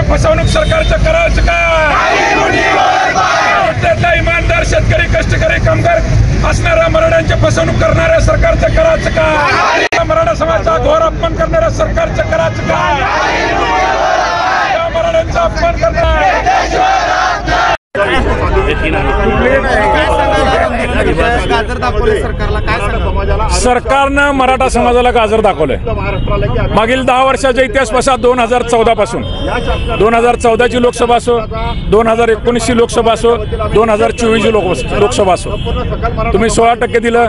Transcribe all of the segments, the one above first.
फसवणूक सरकारचं करायचं काय? इमानदार शेतकरी, कष्टकरी, कामगार असणाऱ्या मराठ्यांची फसवणूक करणाऱ्या सरकारचं करायचं काय? मराठा समाजाचा घोर अपमान करणाऱ्या सरकारचं करायचं काय? या मराठ्यांचा अपमान करणार सरकारनं मराठा समाजाला गाजर दाखवलंय. मागील 10 वर्षाच्या इतिहासापासून 2014 पासून 2014 ची लोकसभा असो, 2019 ची लोकसभा असो, 2024 ची लोकसभा असो, तुम्ही 16% दिलं,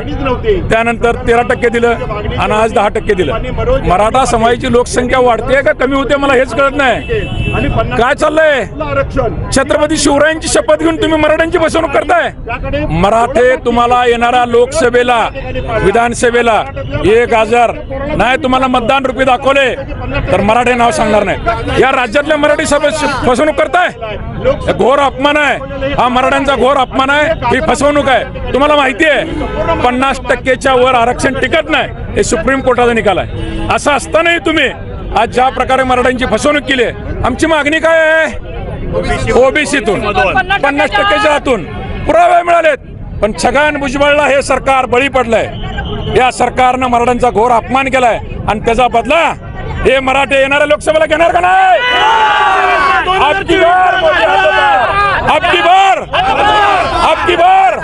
त्यानंतर 13% दिलं आणि आज 10% दिलं. मराठा समाजाची लोकसंख्या वाढते का कमी होते मला हेच कळत नाही. काय चाललंय? छत्रपती शिवरायांची शपथ घेऊन तुम्ही मराठ्यांची फसवणूक करताय. मराठे तुम्हाला येणाऱ्या लोकसभेला, विधानसभेला एक गाजर नाही तुम्हाला मतदान रुपये दाखवले तर मराठे नाव सांगणार नाही. या राज्यातल्या मराठी फसवणूक करताय. घोर अपमान आहे हा, मराठ्यांचा घोर अपमान आहे, ही फसवणूक आहे. तुम्हाला माहिती आहे 50%च्या वर आरक्षण टिकत नाही, हे सुप्रीम कोर्टाचा निकाल आहे. असं असतानाही तुम्ही आज ज्या प्रकारे मराठ्यांची फसवणूक केली आहे, आमची मागणी काय आहे? ओबीसीतून 50%च्या आतून पुरावे मिळालेत, पण छगन भुजबळला हे सरकार बळी पडलंय. या सरकारनं मराठ्यांचा घोर अपमान केलाय आणि त्याचा बदला हे मराठे येणाऱ्या लोकसभेला घेणार का नाही? अबकी बार, अबकी बार, अबकी बार,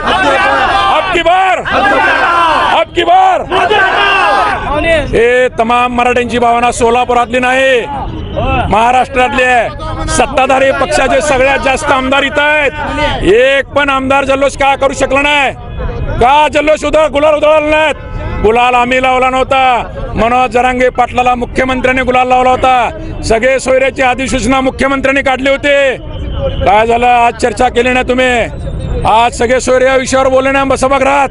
अबकी बार, अबकी बार. हे तमाम मराठ्यांची भावना सोलापुरातली नाही, महाराष्ट्रातले आहे. सत्ताधारी पक्षाचे सगळ्यात जास्त आमदार इथं आहेत. एक पण आमदार जल्लोष का करू शकला नाही? का जल्लोष गुलाल उधळला नाहीत? गुलाल आम्ही लावला नव्हता, मनोज जरांगे पाटलाला मुख्यमंत्र्यांनी गुलाल लावला होता. सगळे सोयऱ्याची अधिसूचना मुख्यमंत्र्यांनी काढली होती. काय झालं? आज चर्चा केली नाही तुम्ही. आज सगळे सोयरे या विषयावर बोलले नाही सभागृहात.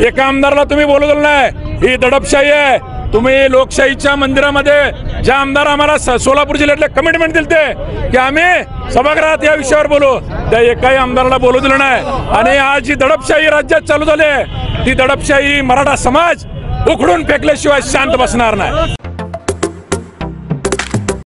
एका आमदारला तुम्ही बोलवलं नाही. ही दडपशाही आहे. तुम्ही लोकशाहीच्या मंदिरामध्ये ज्या आमदार आम्हाला सोलापूर जिल्ह्यातले कमिटमेंट दिलते की आम्ही सभागृहात या विषयावर बोलू, त्या एकाही आमदाराला बोलू दिलं नाही. आणि आज जी दडपशाही राज्यात चालू झाली, ती दडपशाही मराठा समाज उखडून फेकल्याशिवाय शांत बसणार नाही.